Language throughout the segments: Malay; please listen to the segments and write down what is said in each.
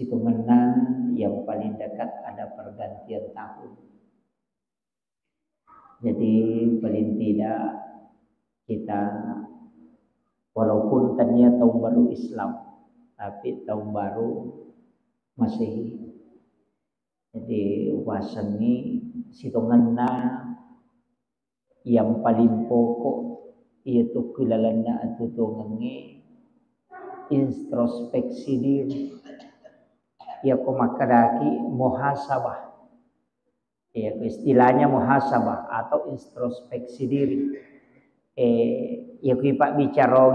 Situngena yang paling dekat ada pergantian tahun. Jadi paling tidak kita walaupun tadinya tahun baru Islam, tapi tahun baru Masehi. Jadi wasani situngena yang paling pokok yaitu kilalana atau tongenge introspeksi diri. Ya komakadaki muhasabah. Ya istilahnya muhasabah atau introspeksi diri. Ya kipak bicara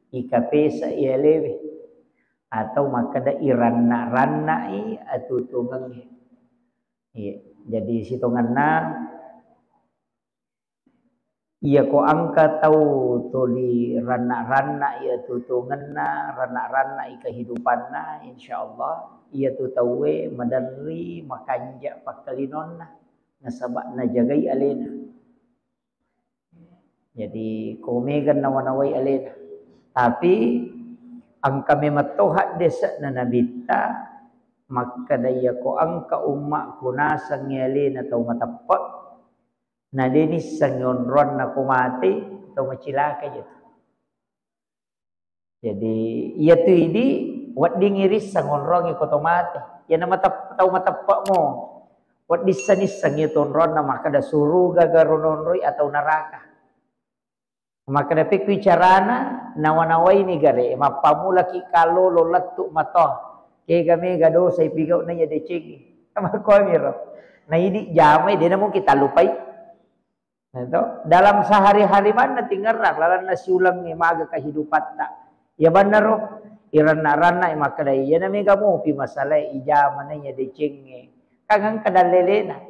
ikapesa ialewe atau makada iranna-ranna atau tungangnya. Ya, jadi situnganna ia ko angka tahu tuli rana-rana ia tutunganna rana-rana kehidupanna insyaallah ia tu tahu madari makanja pakalinonna nasabak najagai alena. Jadi komegan nawanawai alena. Tapi angka mematohat desa na nabita maka daya ko angka umma kunasang alena atau matapat na denis sangonron na kumati atau macilaka gitu. Jadi ia tu ini wat dingiris sangonron iko tomate. Ya nama tahu matapak mo. Wat disanis sangi tonron na maka da suruh gagarononroy atau neraka. Maka da pikui carana nawanawai ni gare mapamula ki kalo lolatu matoh. Kaya kami gado say pigaw na ya decing. Ama ko miro. Na ini jamai dia namun kita lupai. Itu dalam sehari-hari mana tinggal lalan nasi ulang ni maga kehidupan tak. Ya benar roh. Irana-rana maka dai ya nami kamu pi masalah ijamana ya decing. Kagang kadalelena.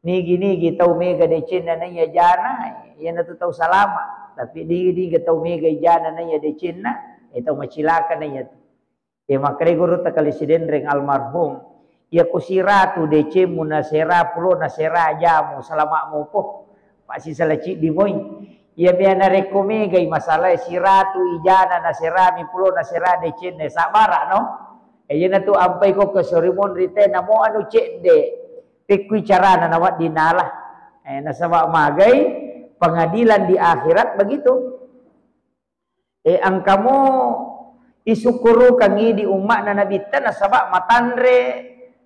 Nigi tau mega decing na ya jana ya na tahu salama. Tapi nigi tau mega jana na ya decing na itu macilaka na ya. Ya maka guru takalisiden reng almarhum. Ya kusiratu decing munasera pulo nasera jamu selama mo po. Pasti salah cik di moy. Ya biana rekome gai masalah siratu ijana naserami pulo nasera de cenne sabara no. Ejena tu ampai ko ke sorimon rite namo anu cek de. Pikui carana nawat dinalah. Nasabak magai pengadilan di akhirat begitu. Angkamu isukuru kangi di umat na nabita nasabak matandre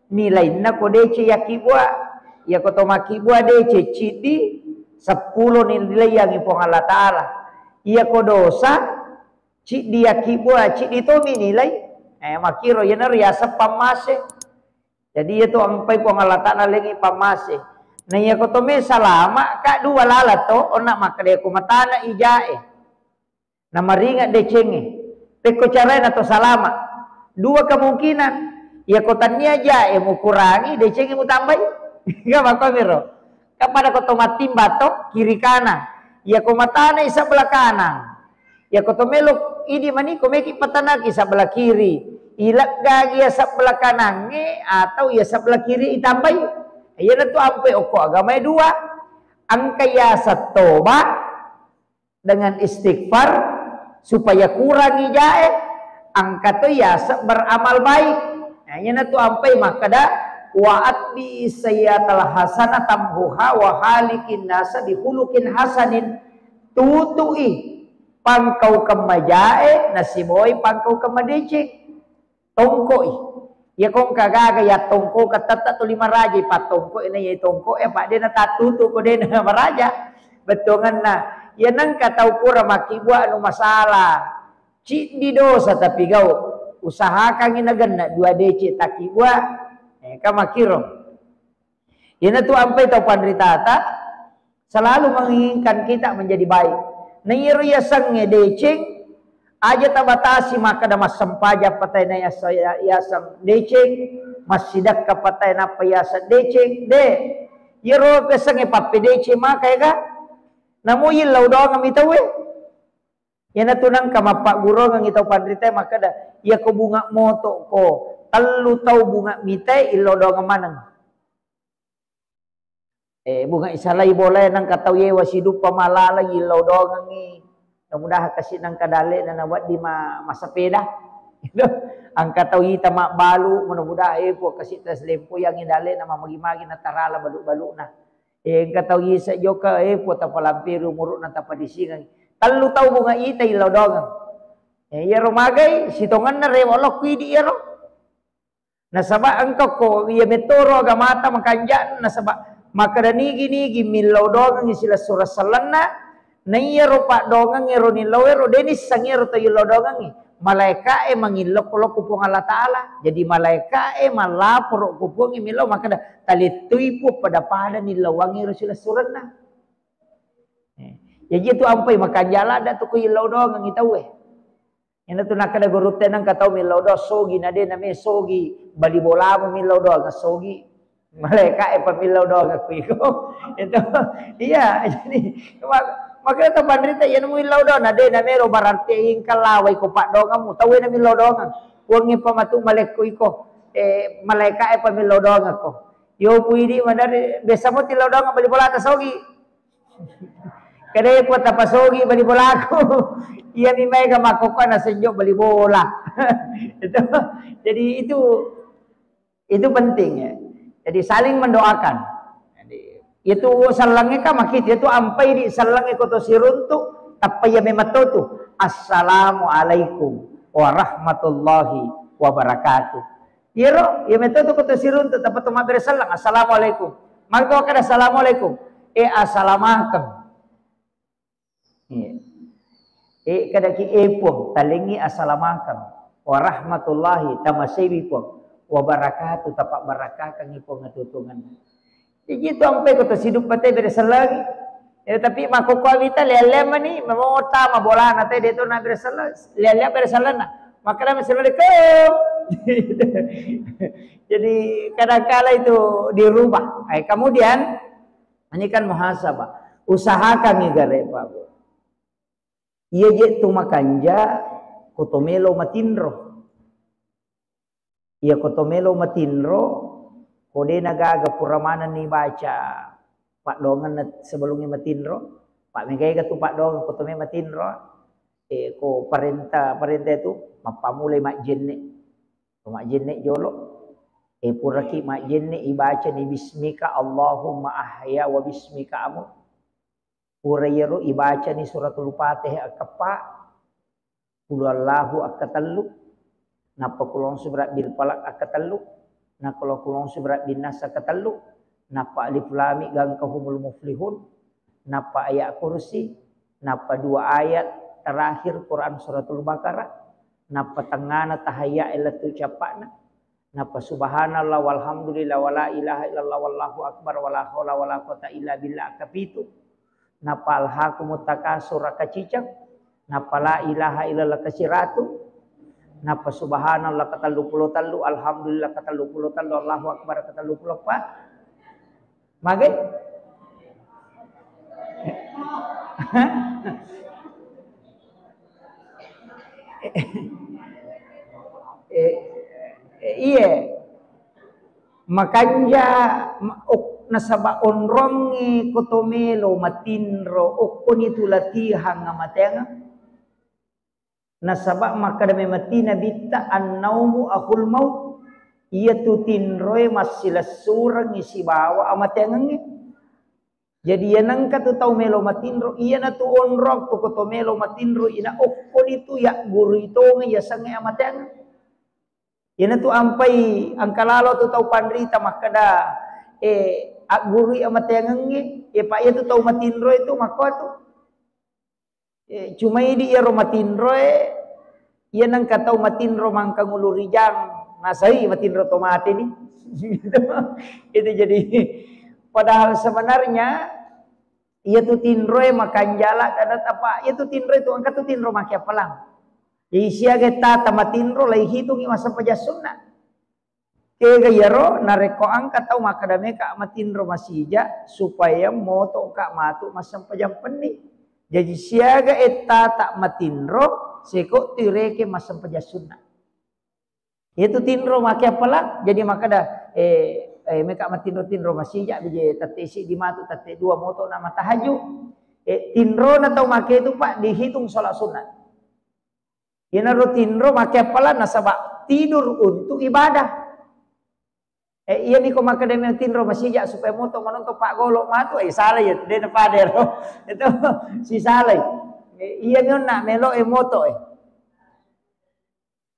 nilai na ko dece yakibwa. Ya kotomaki bua dece cidi 10 nilai yang ipong Allah Ta'ala. Ia ko dosa, cik dia kibua, cik ditomi nilai. Makiro, ya riasa pamase. Jadi itu angpai pong Allah Ta'ala lagi pamase. Nah ia ko tome salama, kak dua lalat to, onak makade ko matana ijae. Nama ringat decenge. Teko carain atau salama. Dua kemungkinan. Ia ko tanya jae mu kurangi, decenge mu tambai. Enggak bakal miro. Kepada kotomatim batok kiri kanan. Ya komatana isa belah kanan. Ya kotomelok ini mani komeki patanaki sebelah kiri. Ilak gagi ya sebelah kanan atau ya sebelah kiri itambai. Ya tu ampe oko agama dua. Angka ya satoba dengan istighfar supaya kurangi jae. Angka tu ya beramal baik. Ya tu ampe makada wa'at bi sayyatal hasanah tamhuha wa halikin nasa dihulukin hasanin tutui pangkau kemajae nasiboy pangkau kemadece tongkoi ya kong kagaga ya tongko katata tu 5 raja patongko ini ya tongko pak dia tatutu ko dia maraja betongan na ya nang katau pura makibwa anu masalah cik di dosa tapi gau usahakan inagan 2 dece takibwa kamakiro. Ini tuh ampai tau pandritata selalu menginginkan kita menjadi baik. Nairu ya sang deceng aja tabatasi maka dah masampaja patay na ya sang deceng masidak ka patay na payasa deceng de. Yero pesang pape deceng maka ya ka. Namuyil law doang amitaw Yan natunang kamapak guro ng itaw pandritay maka dah ya ko bunga moto ko. Kalau tahu bunga mitay ilo do ngamanang. Bunga isalay boleh nang kataw ye wasidu pamalala ilo do ngangi. Mudah kasih nang kadali na nawat di masapeda. Angka tahu ita mak balu mudah-mudahan po kasih tas lempo yang indale nama magi-magi na tarala balu-balu na. Angka tahu isa joka po ta palampiru murut na tapadisingan. Talu tahu bunga ita ilaw dongang. Ya romagay sitongan na rewalok kuidi iro. Nasaba angka ko iya metoro agamata makanjan nasaba makadanigi-nigi milaw dongang sila surasalan na naiya pak dongang iro nilaw iro denis sangiro to ilaw dongang malaika mangilok-lok kupong Allah Ta'ala. Jadi malaika malapor kupong imilaw. Maka talituy po pada nilawang iro sila surat na. Jadi itu ampay makanjala da to ko ilaw doang ang itaw Yan to nakada gurute nang kataw milaw do sogi na din na may sogi balibola mo milaw do nga sogi. Malaika pamilaw do nga kuiko. Ito iya jadi maka ito pandrita, yan mo ilaw daw na din na meron barantiing kalaway ko pa daw nga mo. Tawin na milaw daw nga. Huwag niyo pa matumalik ko. Malaika pamilaw daw nga ko. Yo pwede madari. Besa mo tilaw daw nga balibola ta sogi. Kada po tapasogi balibola ko. Iya mi may kamakuka na sa inyo balibola. Jadi itu penting ya. Jadi saling mendoakan. Itu salangnya ka makit itu ampai di salangnya ko to siruntu tapaya mematoto assalamualaikum warahmatullahi wabarakatuh. Yero ya metoto ko to siruntu tapat to mabre salang assalamualaikum. Magto kada assalamualaikum assalamualaikum. Kada ki epo talingi assalamualaikum warahmatullahi tamasaybi po wabarakatuh tapak barakah kang ipo ngatutungan. Jadi itu sampai kata hidup pate berselagi. Ya tapi makukwa kita lele mani mamota mabola nate deto na berselag. Lele berselag na. Maka na assalamualaikum. Jadi kadang-kala itu dirubah. Kemudian ini kan muhasabah. Usahakan igare Pak. Iya je tumakanja kotomelo matinro. Iya kotomelo matinro. Kode nagaga puramanan ni baca Pak Dongan sebelumnya matinro. Pak Megay tu Pak Dongan ko tume matinro. Ko parenta itu mapamulay mak jenne. Mak jenne jolo. Puraki mak jenne ibaca ni bismika Allahumma ahya wa bismika amu. Purayero ibaca ni suratul Fatihah akapa. Kulallahu akatallu. Napa kulong subrat bil falak akatallu. Nah kalau kulong subrat binas katalu, napa alif lam mim gangkahumul muflihun, napa ayat kursi, napa dua ayat terakhir Quran suratul Baqarah, napa tengana tahayya ilatu capana, napa subhanallah walhamdulillah wala ilaha illallah wallahu akbar wala haula wala quwata illa billah kapitu, napa alhaqumut takasur kacicak, napa la ilaha illallah kasiratu. Napa subhanallah kata 20 talu, alhamdulillah kata 20 talu, Allahu akbar kata 24. Magay. Iya. Makanya nasaba onrongi kotomelo matinro okon itu latihan ngamatenga. Nasabak maka dami mati nabi ta annaumu akhul maut iya tutinroy masilas surang isi bawa amatengangi. Jadi yanang katu tau melo matinro iya na tu onrok tu koto melo matinro ina okon itu ya guru itu ngi ya sange amatengang. Iya na tu ampai angkalalo tu tau pandrita makada guru amatengangi pak iya tu tau matinro itu maka tu cuma ini ia romatinro ia nang katau matinro mangkang ulurijang nasai matinro tomate ni itu jadi padahal sebenarnya ia tu tinro makan jala kadat apa ia tu tinro itu angkat tu tinro makia pelang jadi siaga tata matinro lai hitung masa pajasunna kega yaro nareko angkat tau makadame ka matinro masija supaya moto ka matu masam pajam pening. Jadi siaga eta tak matinro seko tireke masam pajasunna. Itu tinro make apalah jadi makada meka matinro masija bije tatesi di matu tate dua moto nama tahaju. Tinro na tau make itu Pak dihitung salat sunat. Ina rutinro make pala nasaba tidur untuk ibadah. Iya ni ko makademi tinro masija supaya moto manonto Pak Golok matu salah ya de na padero. Itu si salah. Iya nyon na melo moto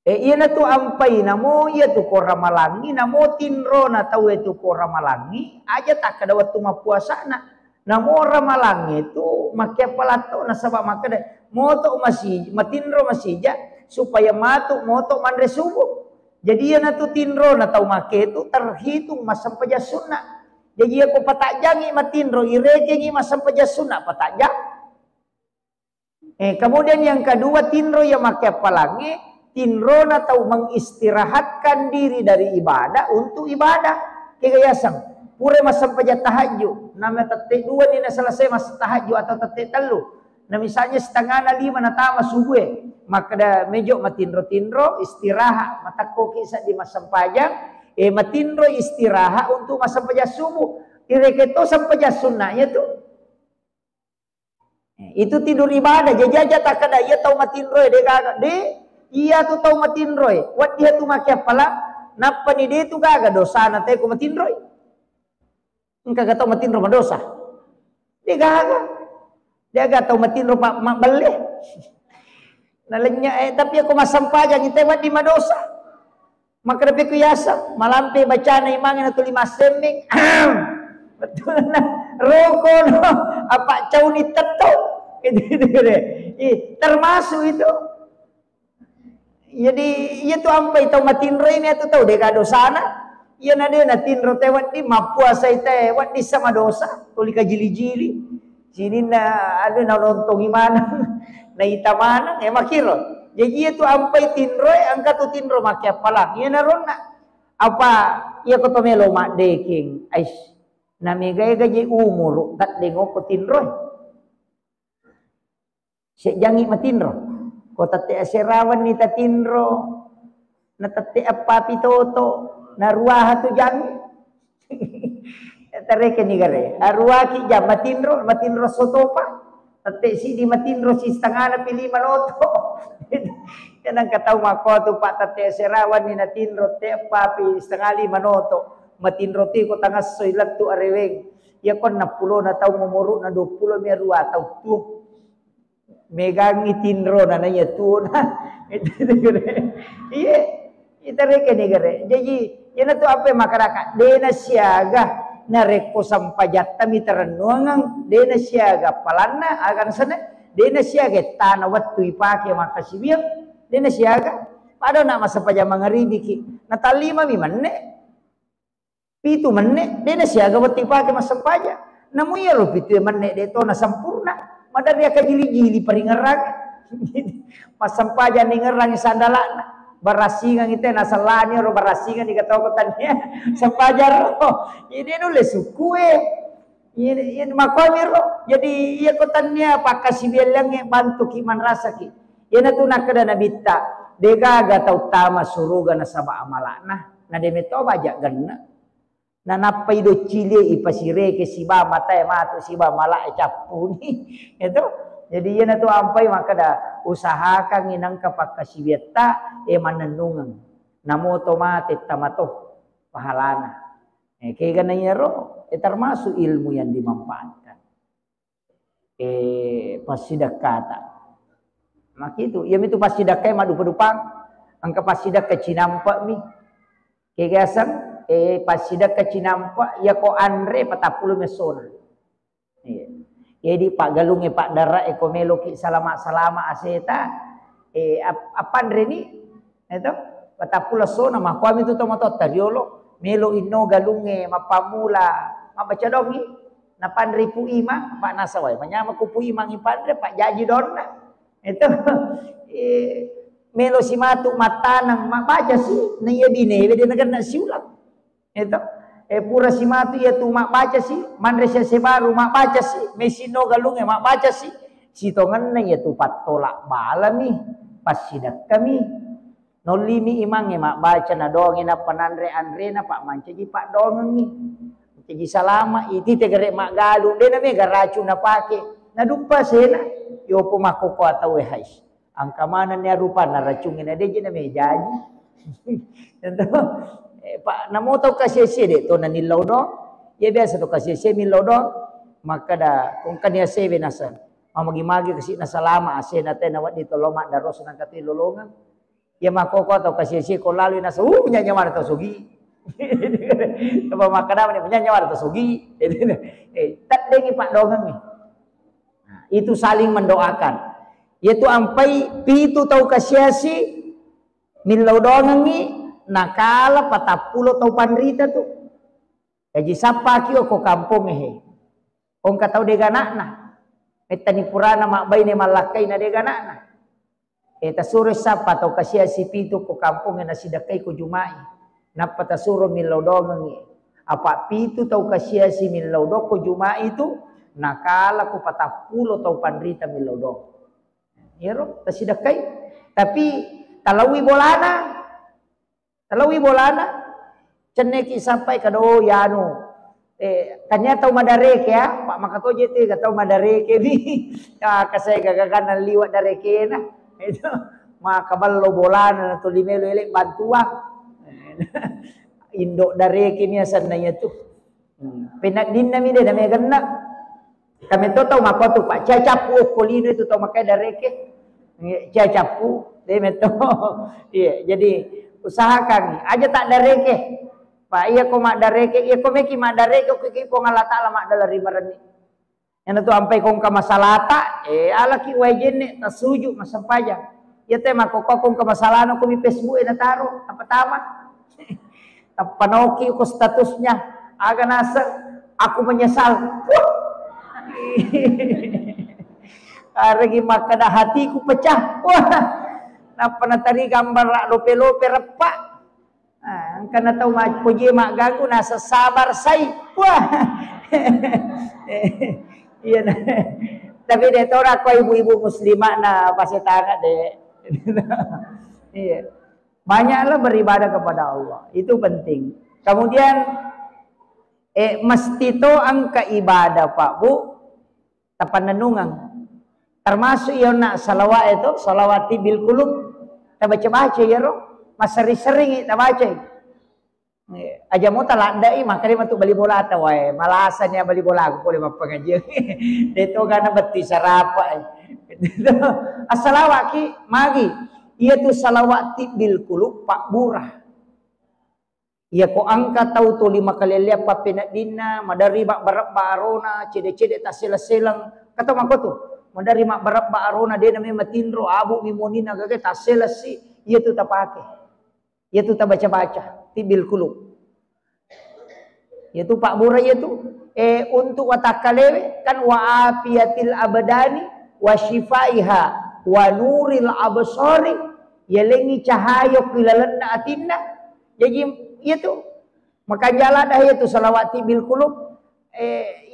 iya na tu ampai na mo iya tu ko ramalangi na mo tinro na tau itu ko ramalangi aja tak kada waktu mapuasa na mo ramalangi tu make palato na sabab makade moto masih matinro masija supaya matu moto mandre subuh. Jadi ia na tu tinro na tau make tu terhitung masam paja sunnah. Jadi aku patakjangi matinro irekengi masam paja sunnah patakjang. Kemudian yang kedua tinro yang make palangi tinro na tau mengistirahatkan diri dari ibadah untuk ibadah. Kegayasang pure masam paja tahajud. Nama tetek dua ni na selesai masa tahajud atau tetek telu. Nah misalnya setengah na 5 na tama subuh. Maka da mejo matinro-tinro istirahat mata koki sa di masam pajang matinro istirahat untuk masam pajang subuh ireketo sampaja sunnahnya tu itu tidur ibadah jajaja tak kada ia tau matinro de iya tu tau matinro wat dia tu make pala napa ni de tu gaga dosa na te ko matinro engka tau matinro madosa dia gaga tau matinro pak beli. Nalanya tapi aku masam pajang itu di madosa. Maka dapat kuyasa malampe baca na imangin atau 5 sembing. Betul na roko no apa cau ni teto. Termasuk itu. Jadi ia tu ampai tau matinro ini atau tau deka dosa na. Ia na dia na tinro tewat di mapuasa ite wat di sama dosa. Tuli ka jili-jili. Sini na ada na lontong imana. Na itamana makiro. Jadi itu ampai tinro angka tu tinro make pala. Ia naron na apa ia ko tomelo mak deking. Ais na megay gaji umur tat dengo ko tinro. Si jangi matinro. Ko tate aserawan ni tatinro. Na tate apa pitoto na ruah tu jangi. Tereke ni gare. Arwah ki jam matinro sotopa. Tate si di matinro si setengah na pili manoto. Yan ang kataw mako tu Pak tate serawan ni natinro te papi setengah 5 manoto. Matinro ti ko tangas soilat tu areweng. Ya kon na 10 na taw momoro na 20 mi arua taw tu. Megang itinro na na tu na. Iya. Itareke ni gare. Jadi yan tu apa masyarakat dena siaga na reko sampajat mi terenuangang dena siaga palana akan sana dena siaga tanah waktu ipake makasibiyang dena siaga pada nak masa paja mangaribi ki natalima mi manne pitu manne dena siaga waktu ipake masa paja namu ya ro pitu manne de to na sampurna madari ka jili-jili paringarang masa paja ningarang sandalana barasingan itu nasalanya ro barasingan di katokotannya sampajar ro ini nulis suku ini makomiro jadi iya kotannya pakasi bilang bantu kiman rasa ki yana tu nakada nabita degaga tau tama suruga na saba amalana na demeto baja ganna na napaido chile ipasire ke siba mata matu siba mala capuni itu jadi yana tu ampai makada usahakan inang kapakasibieta mananungan namo otomatis tamato pahalana kaya gananya ro termasuk ilmu yang dimanfaatkan pasidakata maka itu ya itu pasidakai madu pedupang angka pasidak ke cinampak mi kaya gasan pasidak ke cinampak ya ko andre patapulu mesona jadi Pak Galunge Pak Dara Melo ki salama aseta apa andre ni itu patapula sona mah kami tu tomato tariolo melo inno galunge mapamula mabaca dongi na pandri pu ima Pak Nasawai manyama ku pu ima ngipandre Pak Jaji donna itu melo si matu matanang mabaca si na iya bine dia na siulang itu pura si matu ya tu mak baca si mandre si baru mak baca si mesino galunge mak baca si sitongan na ya tu patolak balami pasidak kami nolimi imange mak baca na donge na panandre andre na Pak mancaji Pak dongeng ni jadi salama iti tegere mak galu de na me garacu na pake na dupa sena yo po makoko atau hais Angka mana ni rupa na racungin ada je na meja je. Pak namo tau kasih dek to na nilaw do. Ya biasa to kasih milaw do. Maka dah kung kanya sebe nasa. Mamagi-magi kasi nasa lama ase natin na wat dito lomak daros nang kati lolongan. Ya makoko tau kasih ko lalu nasa nyanya mana tau sugi. Apa makana ni nyanya mana tau sugi. Tak dengi pak dongang ni. Itu saling mendoakan. Yaitu ampai pitu tau kasiasi milaw dongang ni nakala 40 tau pandrita tu. Kaji sapa kio ko kampung he. Kong katau dega nakna. Metani purana mak bay ni malakai na dega nakna. Tasuro sapa tau kasiasi pitu ko kampung na sidakai ko jumai. Napa tasuro milaw dongang ni. Apa pitu tau kasiasi milaw do ko jumai tu nakala ko 40 tau pandrita milaw do. Yero tasidakai tapi talawi bolana ceneki sampai kado yanu tanya tau madareke ya pak makato jete ka tau madareke ni kasay gagagan liwat dareke na itu makaballo bolana to limelo elek bantuan indok dareke ni asan na tu penak din na mi de me ganna kami to tau makoto pak cacapu kolino itu tau makai dareke cacapu de meto iya jadi usahakan aja tak dareke pak iya ko mak dareke iya ko meki mak dareke ko ki ko ngala taala mak dalari marani yang tu ampai kong ka masalata ala ki wajene tasuju masampaja ya te mak ko kong ka masalano ko mi Facebook na taro apa tama tapanoki ko statusnya aga nasa aku menyesal Aregi maka dah hatiku pecah. Wah, napa na tari gambar lope-lope repak. Karena tahu mak puji mak gagu nasa sabar sai. Wah. Iya nah. Tapi dia tahu aku ibu-ibu muslimah na pasti tangan deh. Iya. Banyaklah beribadah kepada Allah. Itu penting. Kemudian mesti to angka ibadah Pak Bu. Tapan nenungang. Termasuk yang nak salawat itu, salawati bil kulub. Tak baca-baca ya roh. Mas sering-sering tak baca. Aja mau tak landai, maka dia untuk beli bola atau malasannya beli bola aku boleh pengajian. Itu karena beti sarapa. As-salawat ki magi. Ia tu salawati bil kulub Pak Burah. Ia ko angka tahu tu 5 kali lihat papenak dina, madari bak barak barona, cede-cede tak sela-selang. Kata mako tu. Mandari mak barak ba arona dia namanya matindro abu mimonina gage taselasi ia tu tak pakai ia tu tak baca-baca tibil kulub ia tu Pak Burah ia tu untuk watakalewe kan wa afiatil abadani wa shifaiha wa nuril absari yelengi cahaya pilalana atinna jadi ia tu maka jalan dah ia tu salawat tibil kulub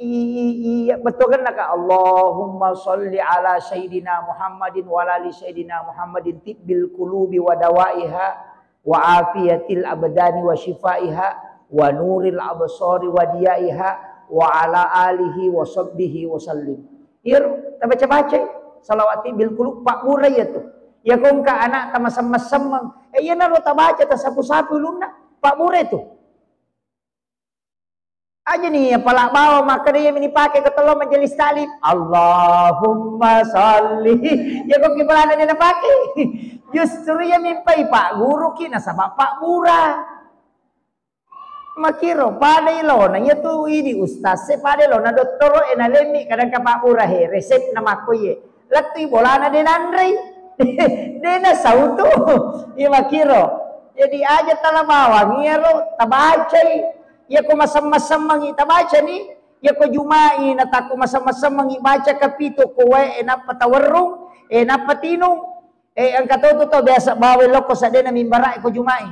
iya betul kan nak Allahumma sholli ala sayyidina Muhammadin wa ala ali sayyidina Muhammadin tibbil qulubi wa dawaiha wa afiyatil abdani wa shifaiha wa nuril absari wa diyaiha wa ala alihi wa sahbihi wa sallim. Ir ta baca-baca salawat bil qulub Pak Burah ya tu. Ya kong ka anak ta masam-masam ya na lo ta baca ta sapu-sapu luna Pak Burah tu. Aja nih pala bawa maka dia ini pakai ke tolong majelis taklim Allahumma sholli ya kok kipalana dia nak pakai justru ya mimpai Pak Guru kina sama Pak Burah makiro pada ilo na ya tu ini ustaz se pada ilo na doktoro enalemi kadang ka Pak Burah he resep nama ko ye latu bolana dia nandri dia na sautu ya makiro jadi aja tala bawa ngiro tabacai ya ko masam-masam mangi tabaca ni ya ko jumai na tako masam-masam mangi baca kapito ko wae na patawarung na patinong ang katoto to biasa bawe loko sa dena mimbara ko jumai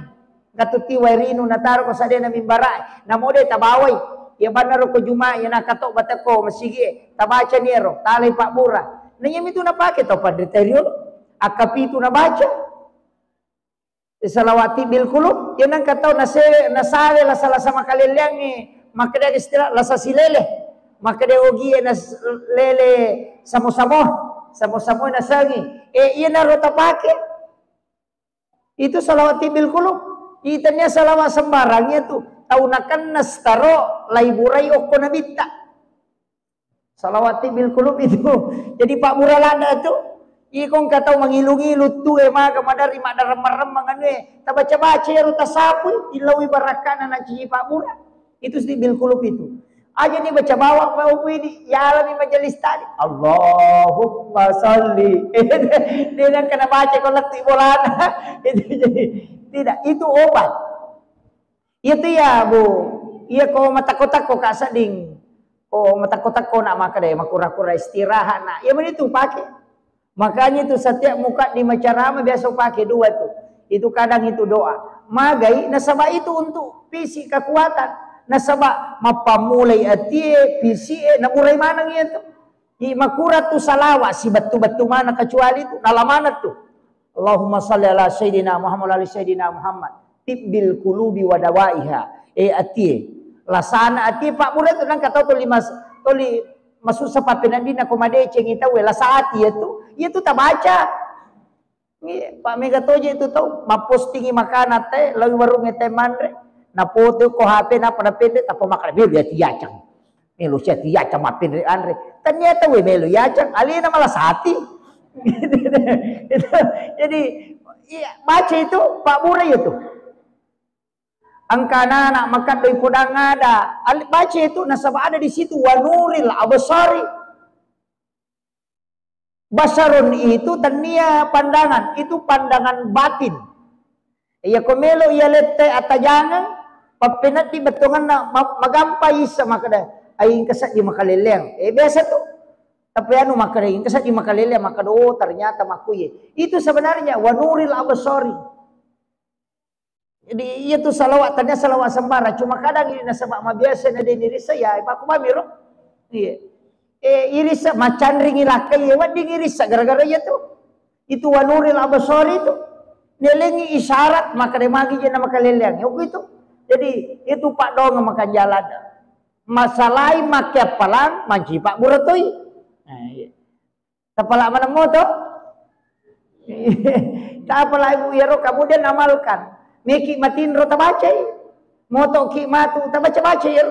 katuti wairino na taro ko sa dena mimbara na mode tabaway ya banaro ko jumai na kato batako masige tabaca niero talay Pak Burah nanya itu na pake to padriteriyo akapito na baca salawati bil kulub yan ang kataw nasawe la sala sama kaliliang maka dia istirahat la sa silele maka dia ogi na lele samo-samo Samo-samo na sangi. Iya na rota pake. Itu salawat tibil kulub. Itanya salawat sembarangnya tuh. Taunakan nastaro laiburai oko nabita. Salawat tibil kulub itu. Jadi Pak Buralada tuh. Ikong katau mangilu-ngilu tuh maka madari remang-remang anu tabaca-baca ya ruta sapu ilawi barakana na ci Pak Bura. Itu tibil kulub itu. Aja nih baca bawa mau ini ya alami majelis tadi. Allahumma salli. Dia yang kena baca kolektif bolana. Itu jadi tidak itu obat. Itu ya Bu. Iya kau matakot-takot kasading. Oh matakot-takot nak maka deh makura-kura istirahat nak. Ya begitu pakai. Makanya itu setiap muka di macarama biasa pakai dua tuh. Itu kadang itu doa. Magai nasabah itu untuk fisik kekuatan. Nasabah mapamulai atie fisik namurai mana gitu. Di makura tuh salawat si batu-batu mana kecuali itu nalamana tuh. Allahumma salli ala sayyidina Muhammad ala sayyidina Muhammad. Tibbil qulubi wa dawaiha. Atie. Lasana atie Pak Murid itu nang kata tuh masuk sepapinan dina komade cengita wela saat itu tak baca. Pak Megatoje itu tahu mapostingi makanan teh lalu warung teh mandre na foto ko HP na pada pende apa makan bil ya tiacang melu sia tiacang mapin andre ternyata we melu yacang alina malah sati. Jadi iya, baca itu Pak Bura itu angkana anak makan dari kudang ada. Baca itu nasabah ada di situ wanuril abasari. Basarun itu tania pandangan, itu pandangan batin. Iya komelo iya lete atajangan, papinat di betongan na magampai sama kada aing kesat di makaleleng. Biasa tuh. Tapi anu makadaing kesat di makaleleng makado ternyata makuye. Itu sebenarnya wanuril abasari. Jadi iya tuh salawat, tanya salawat sembara. Cuma kadang ini nasabak ma biasa na diri saya, aku mamiro. Iya. Irisa macan ringi lakai, ya wadi irisa gara-gara ya tuh. Itu wanuril abasari itu. Nelengi isyarat maka demagi je nama kaleleng. Yuk itu. Jadi itu Pak Dong makan jalan. Masalai makia palang manci Pak Buratoi. Nah, iya. Kepala mana moto? Tak apalah Ibu Yaro kemudian amalkan. Meki matin ro tabacay. Moto ki matu tabaca-baca ya.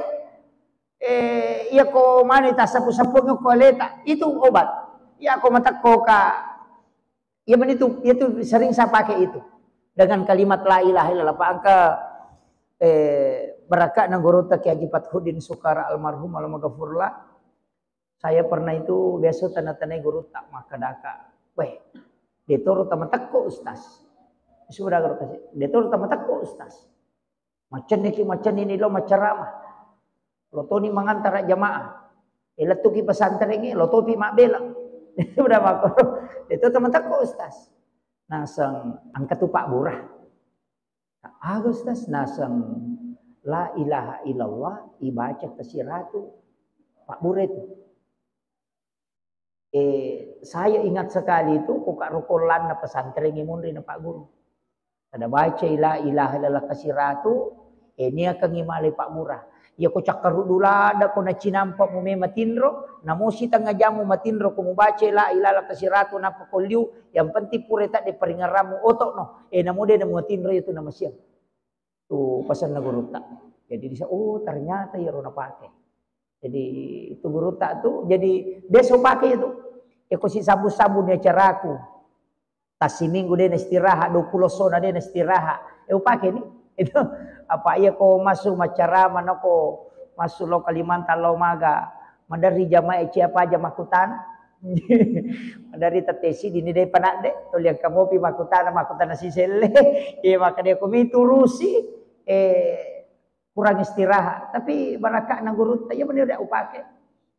Iya ko mani ta sapu-sapu ko leta. Itu obat. Ya ko matakko ka. Ya ben itu sering saya pakai itu. Dengan kalimat la ilaha illallah Pak angka barakat nang guru Ki Haji Fathudin Sukara almarhum almaghfurlah. Saya pernah itu biasa tanda-tanda guru tak makadaka. Weh. Detoro tamatakko ustaz. Sudah kalau kasih, dia tuh tamat kok ustaz. Macam ini lo macarama. Lo toni mengantara jamaah. Letu ki pesantren ini lo topi mak bela. Sudah makro. Itu tamat kok ustaz. Nasang angkat tu Pak Burah. Ustaz nasang la ilaha illallah ibaca tasiratu Pak Burah itu. Saya ingat sekali itu kok rokolan na pesantren ini mundri na Pak Guru. Ada baca la ilaha illallah kasiratu ini akan ngimali Pak Murah. Ya ko cakaru dula ada ko na cinampa mo me matinro na mo si tanga jamu matinro ko mo baca la ilaha illallah kasiratu na pakoliu yang penting pure tak de peringaramu otok no. Na mo de na matinro itu nama siang. Tu pasan na guru tak. Jadi dia oh ternyata ya rona pakai. Jadi itu guru tak tu jadi besok pakai itu. Ya ko si sabu-sabu ni caraku. Tas minggu dia istirahat, 20 sona dia istirahat. Pakai ni. Itu apa ya ko masuk macarama no ko masuk lo Kalimantan lo maga. Mandari jamaah siapa aja makutan. Mandari tetesi dini dai panak de. Toliang kamu pi makutan si sele. Maka dia kumi turusi kurang istirahat. Tapi barakat nang guru ya bener dak upake.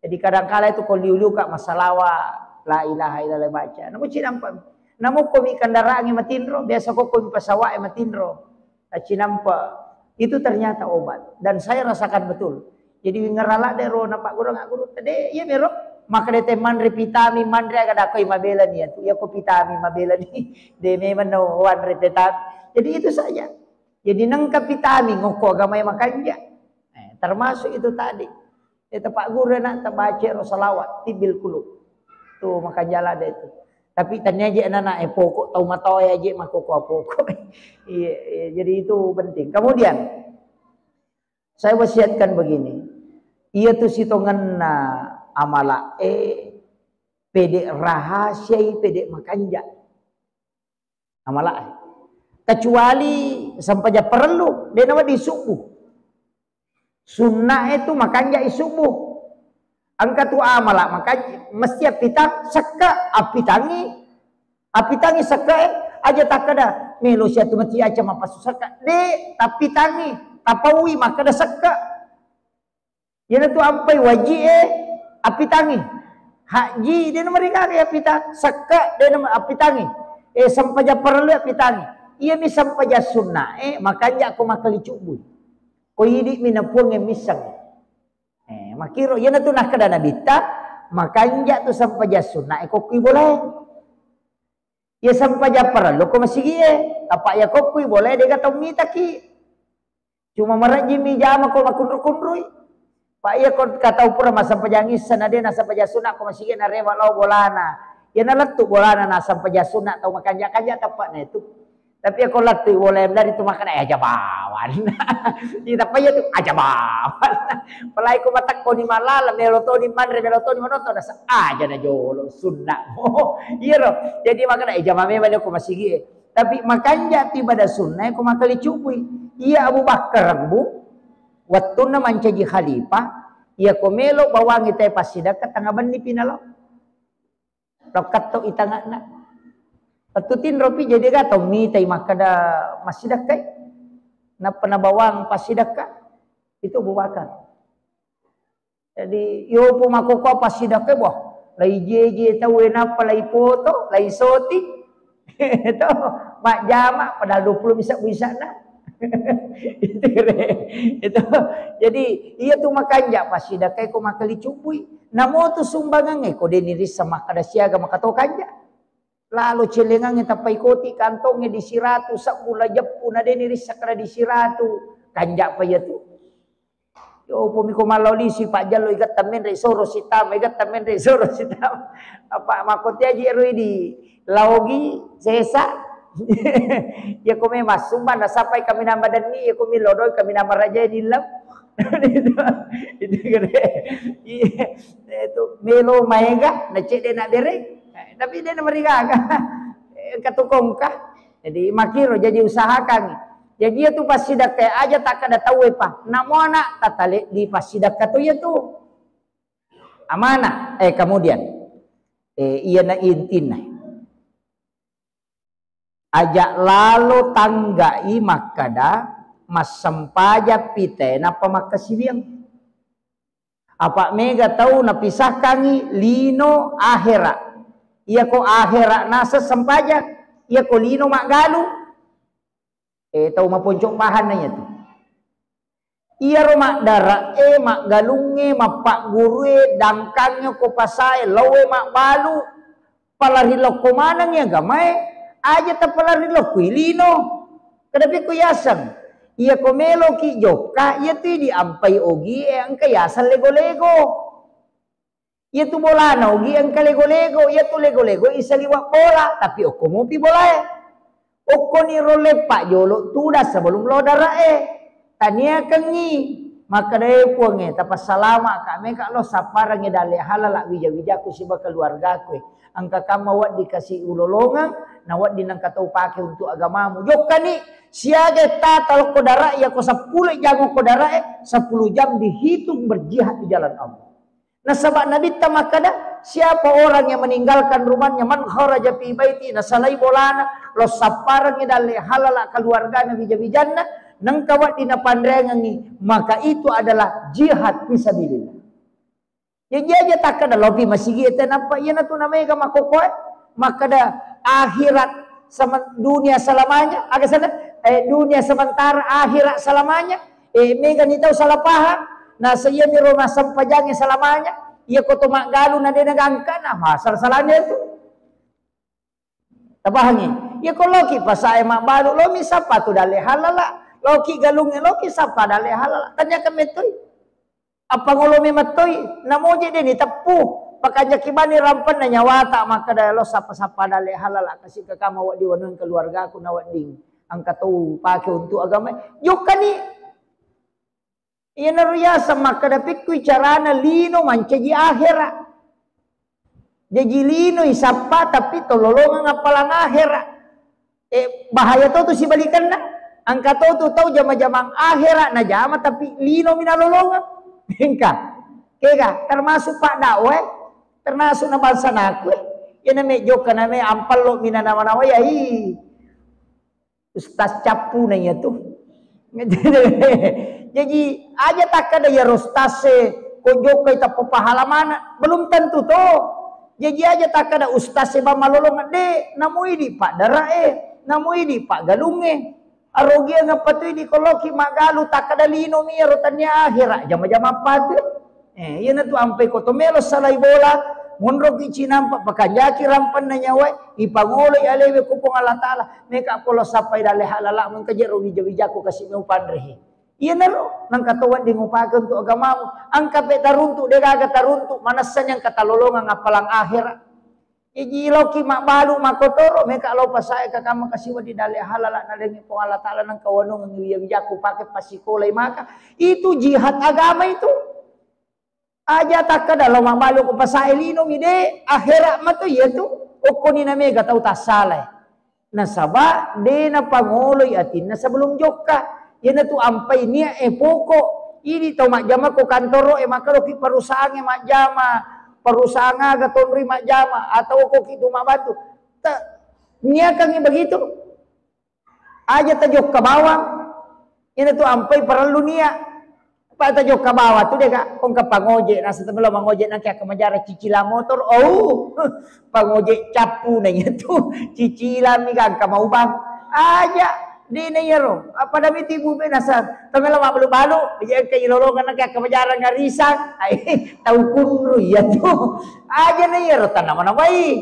Jadi kadang-kala itu ko liu-liu kak masalawa la ilaha illallah baca. Namun cinampa namun kami kendaraan yang matindro, biasa kok kami pesawat yang matindro. Cinampa itu ternyata obat dan saya rasakan betul. Jadi ngerala de ro na Pak Guru ngak guru tade ya mero maka de mandre pitami mandre agak ako mabela niya tu ya ko pitami mabela ni de memang no wan repetat. Jadi itu saja. Jadi nang kapitami ngoko agama yang makanja. Termasuk itu tadi. Itu Pak Guru nak tabaca ro salawat tibil kulub. Tu makan jalan dia tu. Tapi tanya je anak-anak pokok tahu matau aja makoko pokok. Iya, jadi itu penting. Kemudian saya wasiatkan begini. Ia tu sitongan amala pede rahasia pede makanja. Amala kecuali sampai perlu dia nama di subuh. Sunnah itu makanja subuh. Angkat tu amala maka mesti pitang seka api tangi seka aja tak ada melo sia tu mati aja mapasu seka de tapi tangi tapawi maka ada seka yana tu ampai waji api tangi haji dia mereka api tang seka dia nama api tangi sampai perlu api tangi ia mi sampai sunnah makanya aku makali cubu ko yidik minapuang misang makiro yana tu nak kada nabita makanja tu sampai sunnah kokui boleh ya sampai perlu ko masigi apa ya kokui boleh dia kata mita ki cuma maraji mi jama ko makundru-kundrui pak ya ko kata pura masa pajangis sana dia na sampai sunnah ko masigi na rewa law bolana ya na letu bolana na sampai sunnah tau makanja-kanja tapak na itu tapi aku letu boleh dari tu makan aja bawan tidak payah tu aja bawan pelai ko matak ko ni malala melotoni manre melotoni monoto dasa aja na jolo sunnah iya loh jadi makan aja mame mana ko masigi tapi makanja tiba da sunnah ko makali cupui iya Abu Bakar bu waktu na mancaji khalifah iya ko melo bawangi tay pasida katangaban ni pinalo rokat to itangana patutin ropi jadi kata mi tay makada masidak kay na panabawang pasidaka itu Abu Bakar. Jadi yo po makoko pasidak kay boh lay jeje tawe na palay foto lay soti itu mak jama padahal 20 bisa na itu jadi iya tu makanja pasidak kay ko makali cubui namo tu sumbangan ko deniris sama kada siaga makato kanja lalu celengan yang tapai koti kantongnya disiratu sakula jepu na deni risakra disiratu kanjak pa tu yo pumiko maloli si Pak Jalo igat tamen re soro sitam igat tamen re soro sitam apa makoti aji rui di laogi sesa ya kome masumban na sapai kami nama dan ni ya kome lodoi kami nama raja di lam itu gede itu melo maega na cede na derek tapi dia mereka katukong ka jadi makiro jadi usahakan jadi itu pasidak kayak aja tak ada tahu apa namo anak tatale di pasidak katu ya tu amana kemudian iya na intin ajak lalu tanggai makada masampaja pite napa makasibiang apa mega tahu napisahkan lino akhirat iya ko akhirat nasa sampaja iya ko lino magalu tahu mapuncok bahan na tu iya ro mak dara mak galunge mapak gurue dangkangnya ko pasai lawe mak balu palarilo ko manang ya gamay aja ta palarilo ko lino kadapi ko yasang iya ko melo ki joka iya tu di ampai ogi ang kayasan lego-lego ia tu bola na ugi ang kalego-lego ia tu lego-lego isa liwak bola tapi oko mo pi bola oko ni role pak jolo tuda sebelum lo dara tania kengi maka dai puange tapas salama kami kak lo saparang dale halala wija-wija ku siba keluarga ku angka kamu wat dikasih ulolongan na wat dinang katau pake untuk agamamu jokani siaga tatal ko dara ia ko 10 jam ko dara 10 jam dihitung berjihad di jalan Allah. Nah sebab Nabi tamakada siapa orang yang meninggalkan rumahnya man kharaja fi baiti nasalai bolana lo saparang dalle halala keluargana bija-bijanna nang kawat dina pandrengangi maka itu adalah jihad fisabilillah. Ya aja takada lopi masigi eta napa ieu na tu namanya makokoe makada akhirat sama dunia selamanya ada sana dunia sementara akhirat selamanya mega ni tahu salah paham. Nah saya ni rumah sampajangnya selamanya ia koto mak galu na dia nagangka na masalah-salahnya itu tapahangi ia ko loki pasai mak balu lo mi sapa tu dale halala loki galungnya loki sapa dale halala tanya ke metoy apa ngolo mi metoy namoje dia ni tepu Pakanya kibani rampan na nyawata maka dalo sapa-sapa dale halal kasih ke kamu wak diwanun keluarga aku na wading. Angkat tu pakai untuk agama. Yuka ni. Ia nariyasa maka dapat kui carana lino mancaji akhirat. Jadi lino isapa tapi tololongan apalang akhirat. Bahaya tu si balikan na. Angkat tu tahu jama-jama akhirat na jama tapi lino minalolongan. Hingga. Kega termasuk Pak Dawe, termasuk na bangsa naku. Yan na medyo ka na may ampal lo minanawa-nawa ya. Ustaz capu na niya tu. Jadi aja tak ada ya ustaz kojok kita pahalaman belum tentu to. Jadi aja tak ada ustaz ba malolong de namui di Pak Darae, namui di Pak Galunge. Arogia ngapatu di koloki magalu tak ada lino mi rotanya akhirat jama-jama patu. Yan na tu ampai ko to melo salay bola. Munro ki nampak pakajaki rampan na nyawa ipangoloy alewe ko pong Allah Ta'ala meka polo sapay dali halala mong kajero wija-wija ko kasi may upanrehe iya na ro nang katawan di ngupakan to agama mo ang kape tarunto de gaga tarunto manasan yang katalolongan nga palang akhirat ijilaw ki mabalu makotoro meka lo pasay kakama kasi wadi dali halala na lengi pong Allah Ta'ala ng kawanong ng wija-wija ko paket pasikolay maka itu jihad agama itu aja tak kada lo mamalu ko pasailino mide akhirat mato yetu ukoni na mega tau tasalay nasaba de na pangoloy atin na sebelum jokka yan na tu ampay niya poko ini tau makjama ko kantoro makalo ki perusahaan makjama perusahaan aga tonri makjama atau ko kitu mabatu niya kang begitu aja tajok ke bawah yan na tu ampay perlu niya Pak tajok ke bawah tu dia kak kong ke pangojek nasa tebelo mangojek nak kaya kemajara cicilan motor pangojek capu nanya tu cicilan ni kan kamau bang aja di nanya ro apa dah tibu be nasa tebelo mak balu-balu dia kaya lolongan nak kaya kemajara ngarisan tahu kunru ya tu aja nanya ro tanam mana baik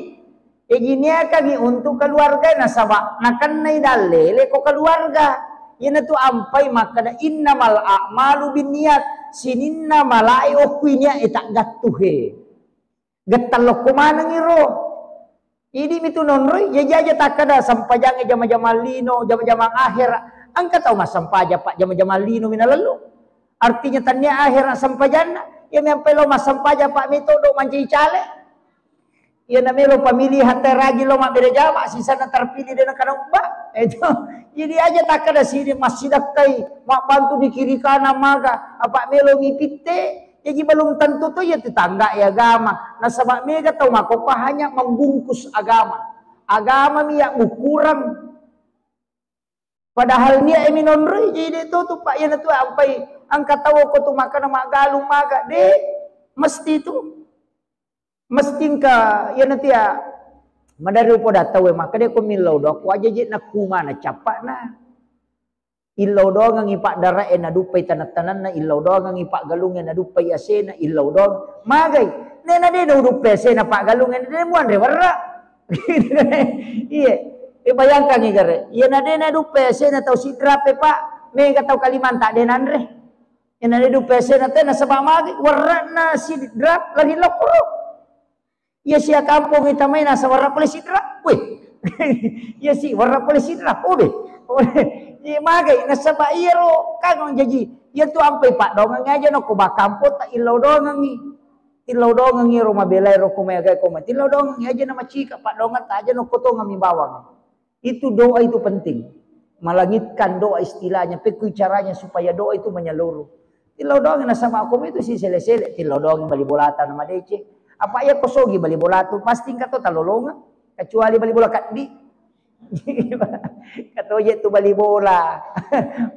gini kami untuk keluarga nasaba nakan nai dalele ko keluarga yan na tu ampay makada innamal a'malu binniyat sininna malai okuinya itak gatuhe gatalok kumanang iro idi mitu nonroy jaja takada sampajang jama-jama lino jama-jama akhirat angka tahu mas sampaja pak jama-jama lino minalalu artinya tanya akhirat sampajana ya mempai lo mas sampaja pak metodo manci cale ya namelo pemilihan teragi lo mak beda jawa sisa na terpilih dan kadang mbak itu jadi aja tak ada sini masih dakai mak bantu di kiri kanan maga apa melo mipite jadi belum tentu tuh ya tetangga ya agama nah sebab mega tahu mak kok hanya membungkus agama miyak ukuran padahal dia eminonre jadi itu tuh pak ya tuh apa angkat tahu kok tuh makan mak galung maga deh mesti itu mesti ka ya nanti ya madari po dataw maka dia ko milaw do ko aja jit na kuma na capak na ilaw do nga ipak darae na dupay tanatanan na ilaw do nga ipak galungen na dupay ase na ilaw do magay nena de do dupay ase na pak galungen de mo andre warra iya bayangkan ni gare iya na de na dupay ase na taw sidra pe pak me ka taw Kalimanta de andre ina de dupay ase na te na sabang magay warra na sidra lagi lokro ya siya kampung kita may nasa warna pala sidra. Uy. Ya si warna pala sidra. Uy. Ya magay nasa bairo kagong jadi. Ya tu ampay pak dongang aja no ko ba kampo ta ilaw dongang ni. Ilaw dongang ni ro mabelay ro ko may agay ko ilaw dongang aja na machika pak dongang ta aja no ko to ngami bawang. Itu doa itu penting. Malangitkan doa istilahnya, pekuy caranya supaya doa itu menyeluruh. Ilaw dongang nasa makom itu si sele-sele. Ilaw dongang balibolatan na madece. Apa ya kosogi bali bola tu pasti kato talolongan kecuali bali bola kaddi kato je tu bali bola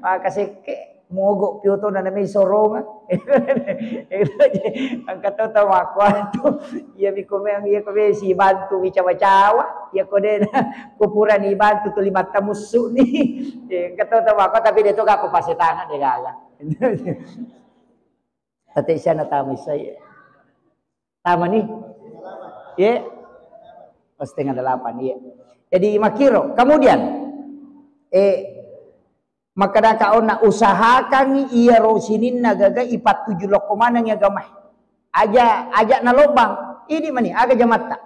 maka seke mogok pioto na may soronga ang kato tawa tu ya mi kome ang ya kome si bantu mi cawa-cawa ya ko den kupuran ni bantu tu 5 tamusu ni kato tawa ko tapi dito ka ko pasitangan de gala tati siya na tamis saya tama nih, ya, setengah 8, ya. Jadi makiro, kemudian, maka kau nak usahakan iya rosinin nagaga 47 lokomanang ya gamah, aja na lobang, Ini mani aga jamata.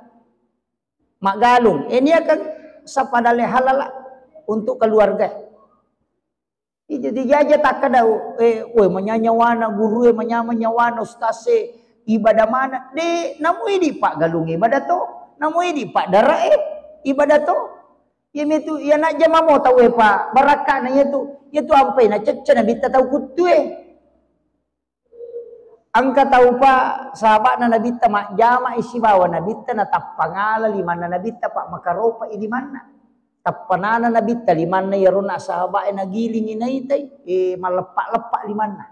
Mak galung. Ini akan sapadale halal untuk keluarga. Jadi jaja tak kada menyanyawana guru menyawana ustaz ibadah mana de namu ini pak galung ibadah to namu ini pak darah ibadah to yeme tu ya nak jama mau tahu pak barakat na itu ampai na cecca na bita tahu kutu angka tahu pak sahabat na nabita mak jama isi bawa nabita na tapangala lima na nabita pak makaropa ini mana tapanana nabita liman na yarona sahabat na giling inaitai malepak-lepak liman na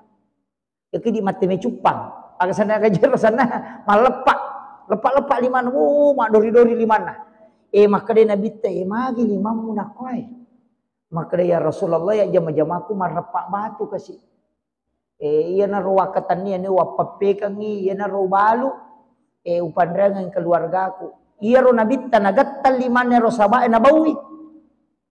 jadi di mati me cupang aga sana kajar sana malepak-lepak liman mak dori-dori liman na maka dia nabita magi limamu nak koi maka dia ya Rasulullah ya jama-jamaku marepak batu kasih iya na ruwakatan niya ni wapapekangi iya na rubalu upandrangan keluargaku iya ro nabita nagattal liman na ro sabae na bawi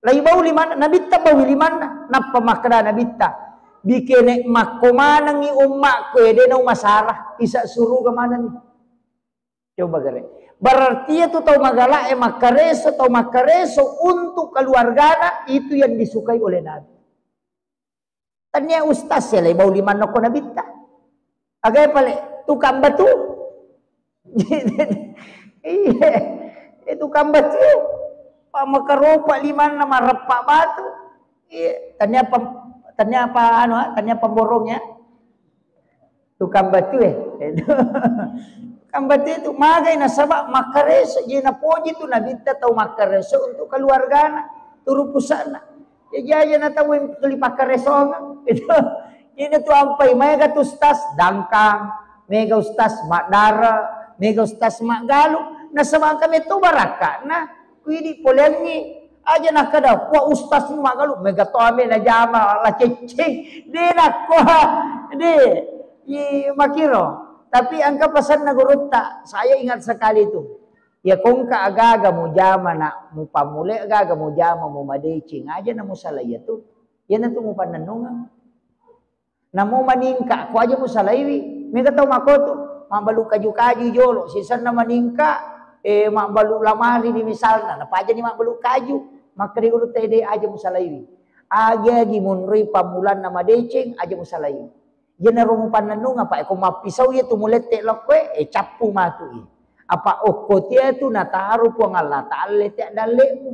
lai bau liman nabita bawi liman napa makra nabita bikene makomanang ni umma ko de na masalah isa suruh ke mana ni coba gare berarti itu tau magala makareso untuk keluarga itu yang disukai oleh Nabi tanya ustaz ya lai bau liman ko nabita agay pale tukang batu iya tukang batu makaropa liman nama repak batu. Tanya pemborongnya. Tukang batu Tukang batu itu magai nasabak makareso je na poji tu nabita tau makareso untuk keluarga turu pusana. Ya na tahu yang tuli makareso itu. Ini tu ampai mega tu ustaz dangkang, mega ustaz mak dara, mega ustaz mak galu. Nasabak kami tu barakat nah Widi polengi aja nak kada wa ustaz ni magalu mega to ame na jama la cecing de nak ko de makiro tapi angka pesan na gurutta saya ingat sekali itu ya kongka aga-aga mo jama na mo pamule aga-aga mo jama mo madecing aja na mo salaya tu ya na tu mo pananungan na mo maningka ko aja mo salaiwi mega to makoto mabalu kaju-kaju jolo sisan na maningka mak balu lamari ni misalnya napa aja ni mak balu kaju maka dia urut tede aja musalaiwi aja gimunri pamulan nama deceng aja musalaiwi jena rumu pananu ngapa ko mapisau ye tu mulete lokwe capu matu apa okotia tu nataru puang Allah taala te dalemu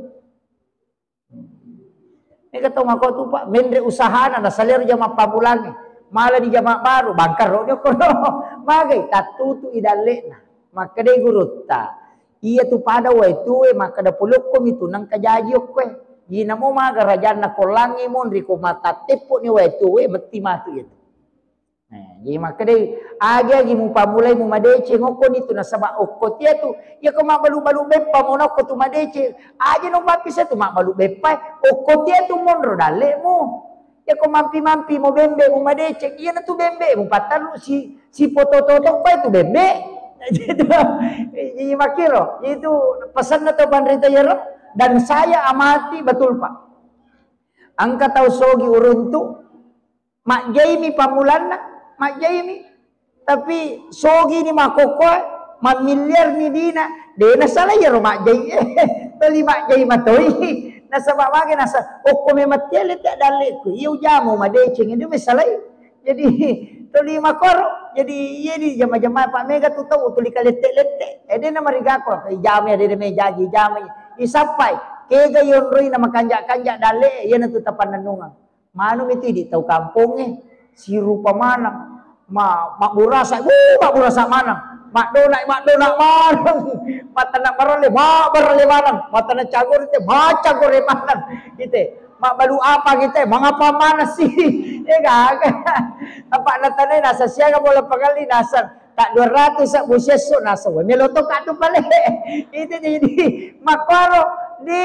ni kata mako tu pak mendre usaha na salir jama pamulan malah di jama baru bangkar ro kono magai tatu tu idalena maka dia gurutta iya tu pada wa itu maka da pulukom itu nang kajajiok kwe gina mo maga rajan na kolangi mon riko mata tepo ni wa itu beti matu itu jadi maka de aga gi mu pamulai mu madece ngokon itu na saba okot ya tu ya ko mabalu-balu bepa mo na ko tu madece aja no mapisa tu mabalu bepa okot ya tu mon ro dale mo ya ko mampi-mampi mo bembe mu madece iya na tu bembe mu patalu si foto-foto pa itu bembe jadi makiro itu pesan atau bandrita yaro dan saya amati betul pak angka tahu sogi uruntu mak jaimi pamulana mak jaimi tapi sogi ni makoko mak miliar ni dina dena salah yaro mak jai tali mak jai matoi nasabak mage nasa okome matiele tak daleku iu jamu madeceng itu masalah jadi tuli makoro jadi iya di jama-jama Pak Mega tu tahu tuli kalete-lete dia nama rigako jame dia me jaji jame isapai kega yonroi nama kanjak-kanjak dale iya na tu tapan nanungan manu itu di tahu kampung si rupa mana mak burasa mana mak donak mana mata nak barale mana mata nak cagur itu cagor mana gitu mak balu apa kita mengapa mana sih kagak apa natane nasa siaga bola pagali nasa tak 200 sak buseso nasa we meloto ka tu pale itu jadi makaro di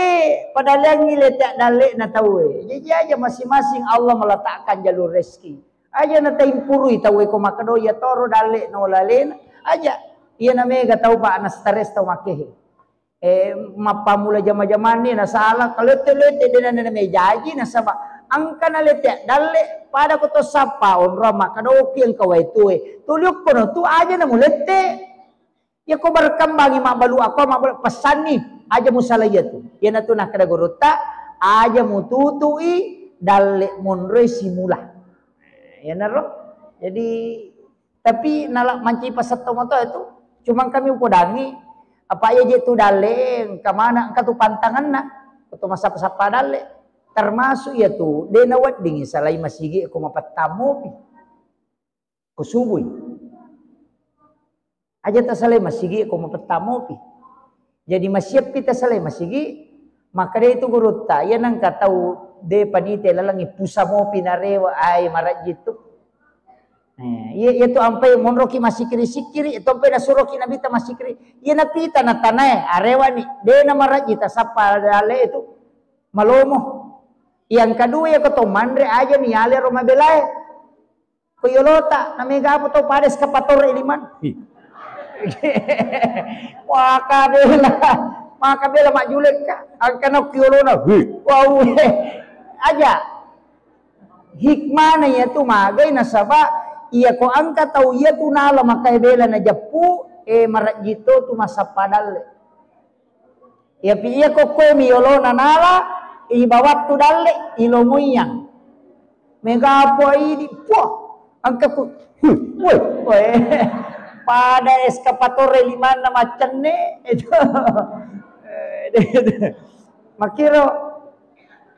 padahal ngile tak dale na tahu jadi aja masing-masing Allah meletakkan jalur rezeki aja na taimpurui tahu ko makado ya toro dale no lalen aja iya na mega tahu pak na stress tahu makehe mapamula jama-jama ni na salah kalete-lete dina na mejaji na saba angka na lete dalle pada ko to sapa on rama kado ki ang kawai tuwe tulyok ko no tu aja na mulete Ya ko berkembang mak balu aku mak balu pesan nih aja musalaya tu. Ya na tu nak kada gorota aja mututui dalle monre simula. Ya naro. Jadi tapi nalak manci pasat moto itu cuma kami upodangi apa aja tu dalle kemana engka tu pantangan na atau masa-sapa dalle termasuk ya tu de nawat dingi salai masigi ko mapatamu pi. Kusubui. Aja tak salai masigi ko mapatamu pi. Jadi masyap kita salai masigi maka dia itu guru ta ya nang katau de panite lalangi pusamo pinarewa ay marat gitu. Iya tu ampai monroki masikiri-sikiri itu ampai nasuroki nabi ta masikiri. Iya napita na tanay arewa ni de na marat kita sapa dale itu malomo. Yang kedua ya keto mandre aja nih ale Roma belai. Kuyolota namiga po to pares kapatore liman. Makabela mak julek ka. Angkana kuyolona. Wow. Aja. Hikmah na ya tu magay nasaba iya ko angka tau iya tu nala makay bela na japu marat jito tu masapadal. Ya pi iya ko miyolona nala ibawat tu dalle ilomuyang. Mega po ini po angka ku woi pada eskapatore liman na macenne itu makiro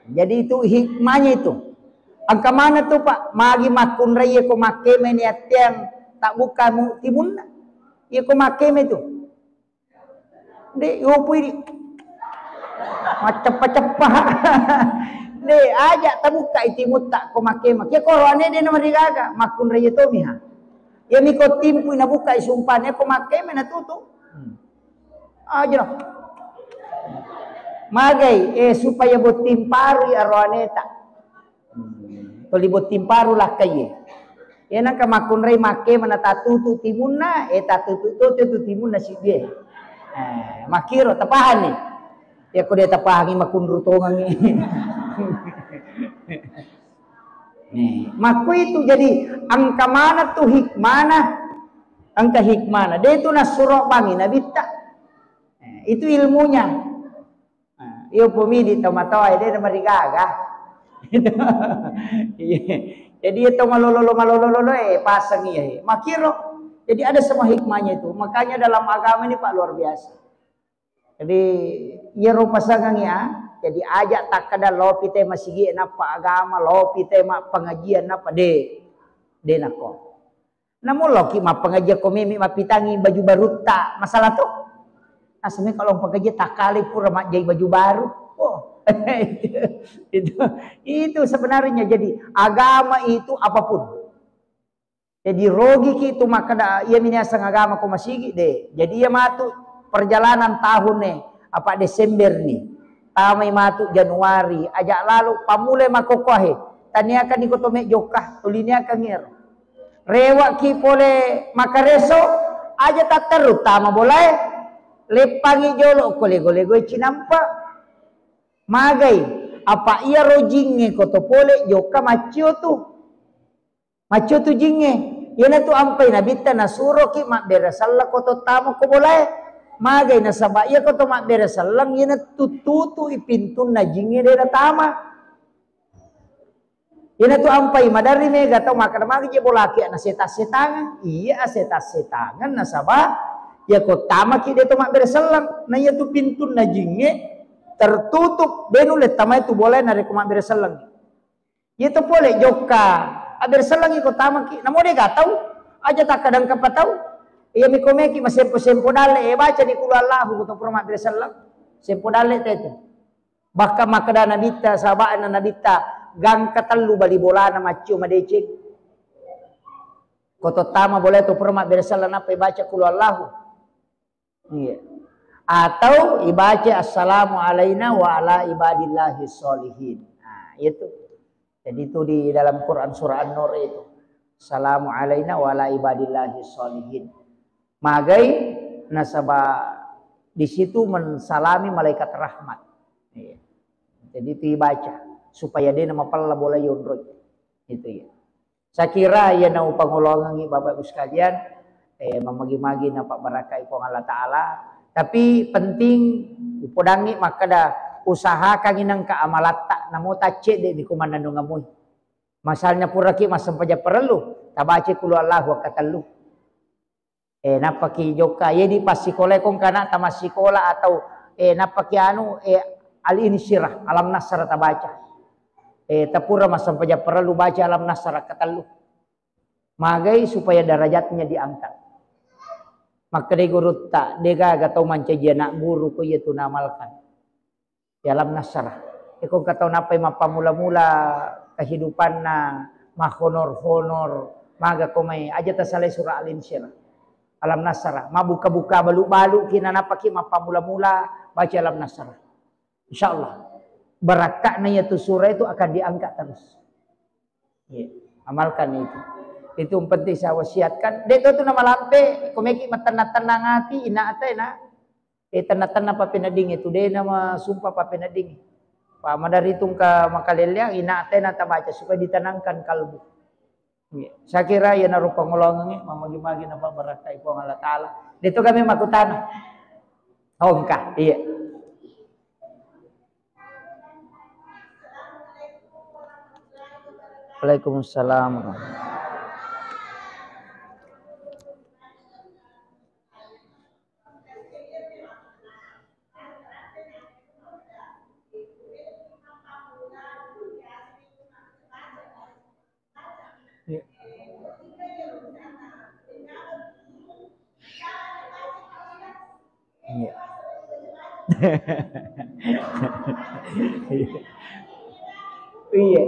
jadi itu hikmahnya itu angka mana tuh Pak magi makun raya ko makeme ni atiang tak buka mu timunna ya ko makeme itu de yopo ini macam-macam de aja tabuka itimut tak ko makema ke korone de na marigaga makun raya to miha ya mi ko timpu na buka isumpane ko makeme na tutu aja magay supaya botim paru ya roaneta to libot timparu lah kaye ya nang ka makun raya makema na tatutu timunna tatutu to timunna si dia makiro tapahan ni ya ko dia tapahangi makun rutongan ni nih, maku itu jadi angka mana tuh hikmana, angka hikmana. Dia itu nasurok bangi nabi tak, itu ilmunya. Iyo pemidi tamatawai dia nama digaga. Jadi itu malolo pasang iya. Makiro. Jadi ada semua hikmahnya itu. Makanya dalam agama ini Pak luar biasa. Jadi iya pasangan ya. Jadi ajak tak kada lopi te masigi napa agama lopi te mak pengajian napa de nako. Namun loki mak pengajian komimi mak pitangi baju baru tak masalah tuh. Asmi kalau pengajian tak kali pura mak jadi baju baru. Oh itu sebenarnya jadi agama itu apapun. Jadi rogi itu mak kada ia minasang agama ko masigi de. Jadi ia matu perjalanan tahun nih apa Desember nih. Tamay matu Januari ajak lalu pamule makokohe tania kan ikotome jokah tulinya kan ngero rewa ki pole makareso aja tak terutama boleh lepangi jolo kole-gole cinampa magai apa iya rojinge koto pole joka macio tu jinge yana tu ampai nabita nasuro ki mak berasalla koto tamu ko boleh magai nasaba iya ko to mak beresalang yana tututu ipintun na jinge de tama yana tu ampai madari mega to makar magi je bolaki na setangan iya setangan nasaba ya ko tama ki de to mak beresalang na iya tu pintun na jinge tertutup benule tama itu boleh na ko mak beresalang iya to boleh joka beresalang ko tama ki namo de gatau aja tak kadang kapatau iya mikomeki sempo dale baca di kulu Allahu kutu Muhammad sallallahu sempo dale itu bahkan makada nabita sahabana nabita gang katallu bali bolana macu madecek koto tama boleh tu Muhammad sallallahu apa baca kulu Allahu iya atau ibaca assalamu alaina wa ala ibadillahi sholihin nah itu jadi itu di dalam Quran surah An-Nur itu assalamu alaina wa ala ibadillahi sholihin magai nasabah di situ mensalami malaikat rahmat. Jadi itu dibaca supaya dia nama pala boleh yondroj. Itu ya. Saya kira ya nau pangolongan Bapak Ibu sekalian Memagi-magi nampak barakai pong Allah Ta'ala. Tapi penting upodangi maka dah usaha kanginang ka amalata namo tace de di kumandan ngamoy. Masalnya puraki masam paja perlu tabace kulu Allah wa katallu. Napaki joka ye di pasikola kong kana tamasikola atau napaki anu alini sirah alam nasara tabaca. Tapura masam paja perlu baca alam nasara katallu. Magai supaya derajatnya diangkat. Maka de guru tak dega gatau manca dia nak guru ko ye tu namalkan. Dalam nasarah. Kung katau napay mapamula-mula kehidupan na mahonor-honor maga ko may aja tasalay surah al-insyirah. Alam nasarah. Mabuka-buka balu-balu kina napaki mapamula-mula baca alam nasarah. InsyaAllah. Barakat na yaitu surah itu akan diangkat terus. Ya, amalkan itu. Itu penting saya wasiatkan. Dito tu nama lampe, kumeki matanang hati ina atay na. Tanah-tanah pa pinading itu deh nama sumpah pa pinading. Pa madari itong ka makaliliang ina atay na tabaca supaya ditanangkan kalbu. Saya kira yan narupa ngolongan mamagi-magi na pabarakai po ang Allah Ta'ala. Dito kami makutana. Hongka, iya. Waalaikumsalam. Iya. Iya.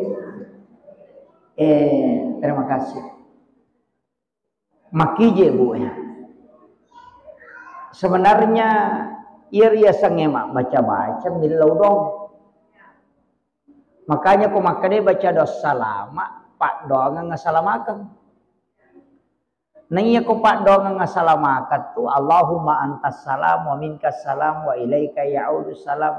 Terima kasih. Makije bu ya. Sebenarnya ia sangemak baca-baca milau dong. Makanya ku makanya baca dosa lama pak doang ngasalamakan. Nanya ko pak doang ngasalamakan tu Allahumma antas salam wa minkas salam wa ilaika ya'udu salam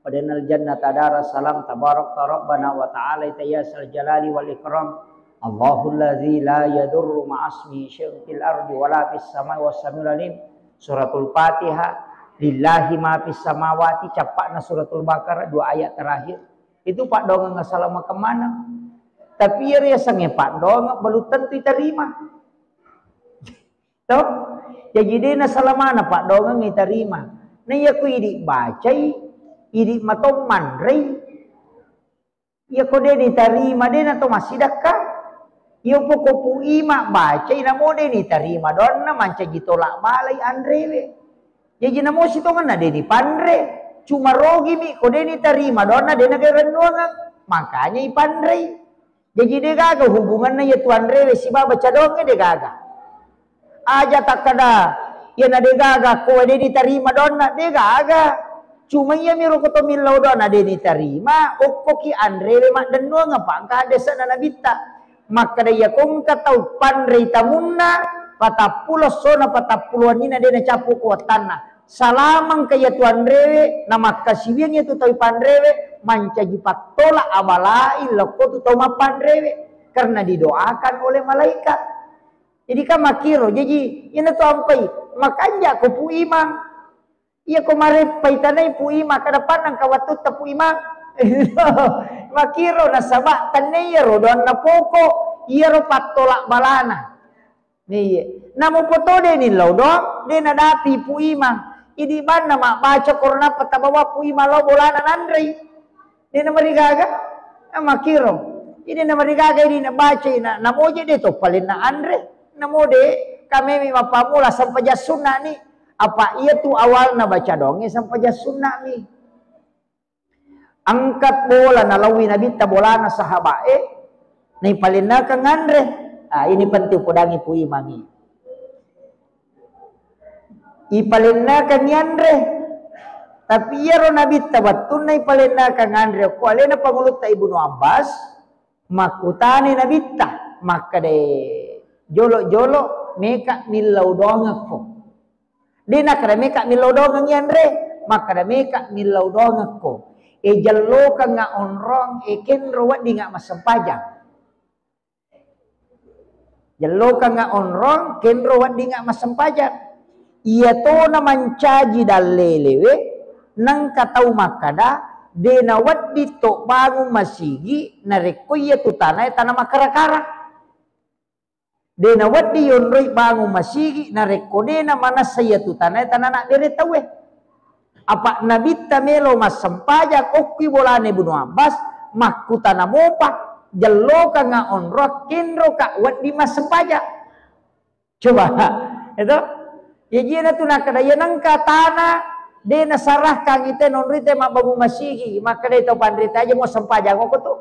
wa danal jannata dara salam tabarak rabbana wa ta'ala tayyasal jalali wal ikram Allahul ladzi la yadurru ma'asmi syai'un fil ardi wala fis samai was samiul alim. Suratul Fatihah. Lillahi ma fis samawati, capakna suratul Baqarah 2 ayat terakhir. Itu pak doang ngasalama kemana? Tapi ya sange pak doang belum tentu diterima. Tahu? Jadi dia na salamana pak doang diterima. Na ya ku idi bacai, idi matoman rei. Ya ko dia diterima dia na to masih dakka. Ya poko ima bacai na mo dia diterima don na manca gitolak balai andrewe. Jadi na mo sitongan na dia dipandre. Cuma rogi mi ko dia diterima don na dia na kerenduangan. Makanya ipandre. Jadi dia gagal hubungan na ya tuan rewe si baba cadongnya dia gagal. Aja tak kada ya na dia gagal ko dia diterima don na dia gagal. Cuma ia miro ko to milau don na dia diterima okko ki andrewe mak denno ngapa ka desa na nabita. Maka dia kong katau pandre tamunna patapulo sona patapuluan nina dia na capu ko tanah. Salamang kaya tuan rewe nama kasiwian itu tau pandrewe manca jipat tolak abalai loko tu tau mapan rewe karena didoakan oleh malaikat. Jadi kan makiro jadi ini tu ampai makanya ko pu imang iya ko mare paitanai pu imang kada panang kawatut ta pu imang makiro na sabak tanai ro don na poko iya ro patolak balana nih namo potode ni lo dong de na dati pu imang idi ban nama baca korona patabawa pu imang lo bolana nandri de na marigaga makiro ini na marigaga ini na baca na namoje de to palin na andre namode kami mapamula sampai sunnah ni apa ia tu awal na baca donge sampai sunnah ni angkat bola na lawi nabi ta bola na sahabae ni palina kang andre ini penting podangi pu imangi ipalina kang andre tapi ia ro nabi ta batun na ipalina kang andre ko alena pangulut ta Ibnu Abbas makutani nabi ta maka de jolo-jolo meka milau doang ko. Dina kada meka milau doang andre, maka da meka milau doang ko. Jallo ka nga onrong ken rawat di nga masempajang. Jalo ka nga onrong kenro wadi nga masempajang. Iya to na mancaji dalelewe nang katau makada de na wadi to bangun masigi na rekoya tu tanay tanah makara-kara. De na wadi yonroi bangun masigi na rekode na mana saya tu tanay tanah nak diretawe. Apa nabita melo masempajang okki bolane Ibnu Abbas makuta na mopa jalo ka nga onrok kenro ka wadi masempajang. Coba itu ya jina tu nak kadaya nang katana de nasarah kang ite nonrite mababu masigi maka de to pandrita aja mau sempajang kok tu.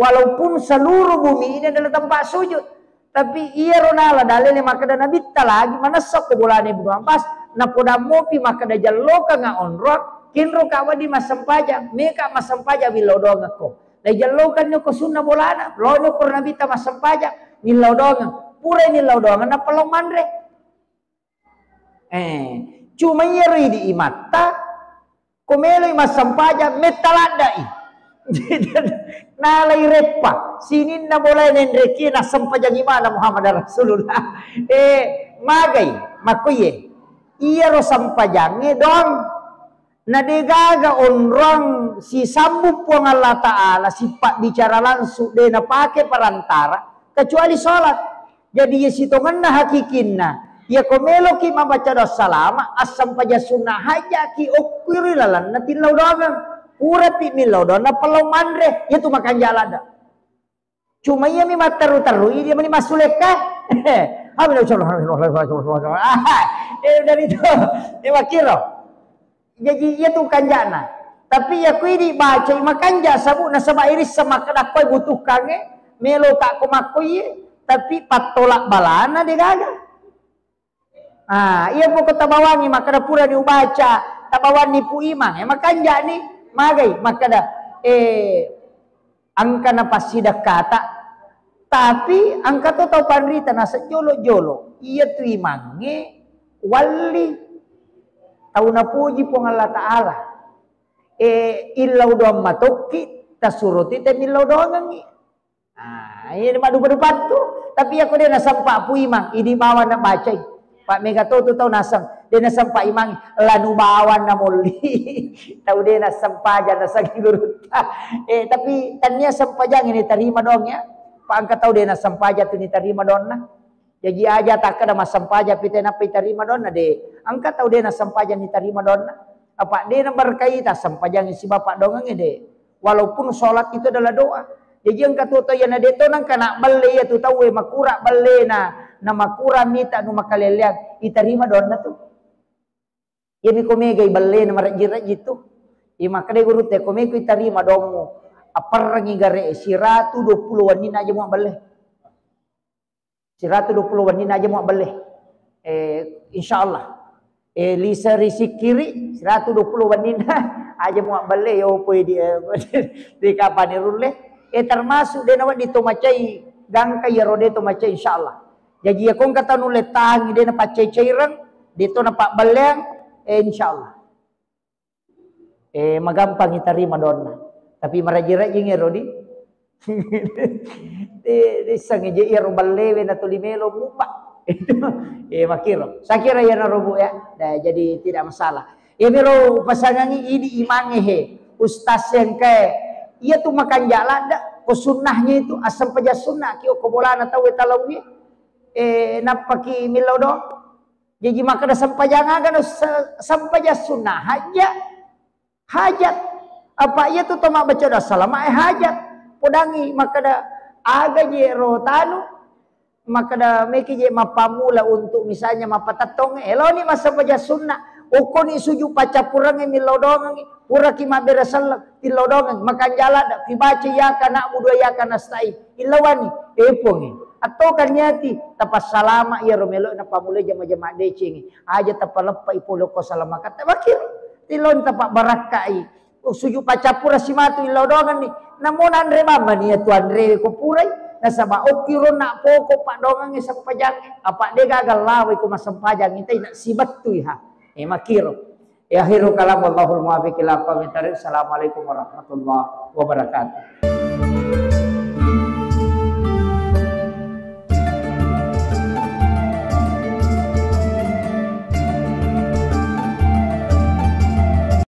Walaupun seluruh bumi ini adalah tempat sujud, tapi iya ronala dalile maka da nabita lagi manasok ke bolane Ibnu Abbas na poda mopi maka da jalo ka nga onrok kinro ka wadi masempajang meka masempajang bilodong ako. Da jalo kan ko sunna bolana lono ko nabita masempajang nilodong pura nilodong na palong mandre. Cuma yeri di imata komelo masampaja metaladai nalai repa sinin na boleh nendreki na sampajang imana Muhammad Rasulullah magai makuye iya ro sampajange dong na degaga onrong si sambu puang Allah Ta'ala sifat bicara langsung de na pake perantara kecuali sholat jadi yesitongan na hakikinna ya komelo ki membaca dosa lama asam paja sunnah haja ki okuri lalan na tilau doang urati milau doang na pelau mandre ya tu makan jalan dah cuma ia mi mataru dia meni masuleka dari itu dia wakiro jadi ia tu kanjana tapi ya kui dibaca makan jasa bu na sama iris sama kedakoi butuh kange melo tak komakoi tapi patolak balana dia gagal. Iya po ko tabawangi makada pura diubaca tabawan ni pu imang makanja ni magay makada angka na pasida kata tapi angka to tau panrita na sa jolo iya tu imange wali tau na puji po ng Allah Ta'ala ilaw doang matoki tasuruti te milaw doang iya madu-madupat tu tapi ako din nasampa pu imang idi bawa na bacay Pak Megatoto tau nasang dia nasang Pak Imang lanu bawan na muli tau dia nasang paja nasang guruta tapi tanya sampajang ini terima dong ya Pak angkat tau dia nasang paja tu ni terima dong na jadi aja tak ada masang paja pite na terima dong na de angkat tau dia nasang paja ni terima dong na apa dia na berkait sampajang si bapak dong de walaupun sholat itu adalah doa jadi angkat tu ya na de to nang kana balle ya tu tau makura balle na makura mita no makaleliang itarima doon na to. Yami kumegay balle na marajira gitu. Imakade guru te kumego itarima doon mo. Aparangi gare siratu 20 wanin aja mo balle. Siratu 20 wanin aja mo balle. Insyaallah. Lisa risikiri 120 wanin aja mo balle yo poy di kapan irulle. Termasuk de nawa dito macay gang kay rode to macay insyaallah. Jadi akong kata nulit tangi dia na pacay-cairan dito na pak balyang insyaallah magampang itarima doon na tapi marajira yung rodi di sangi je iro ballewe na tulimelo mupa makiro sakira yan na rubo ya jadi tidak masalah miro pasangangi ini imange ustaz yang kay iya tu makan jalan dak ko sunnahnya itu asam paja sunnah ki ko bola na tawe talawi napaki milaw do jadi maka da sampajangan kan sampaja sunnah hajat apa iya tu toma baca da salama hajat podangi maka da aga je rotanu maka da meki je mapamula untuk misalnya mapatatong elo ni masampaja sunnah uko ni suju pacapurang milaw do pura ki mabera salak tilaw do makan jala da pibaca ya kana budu ya kana stai ilawani epong atau kanyati tapas salama ya romelo na pamulay jama-jama decing aja tapalepa ipulo ko salama kata bakir tilon tapak barakai suju pacapura simatu ilodongan ni namon andre mama ni tu andre ko puray nasaba okiro na poko pak dongan ni sampajang apa de gagal laway ko masampajang intay na sibat tu ha makiro akhiru kalam wallahul muwaffiq ila aqwamit thariq. Assalamualaikum warahmatullahi wabarakatuh.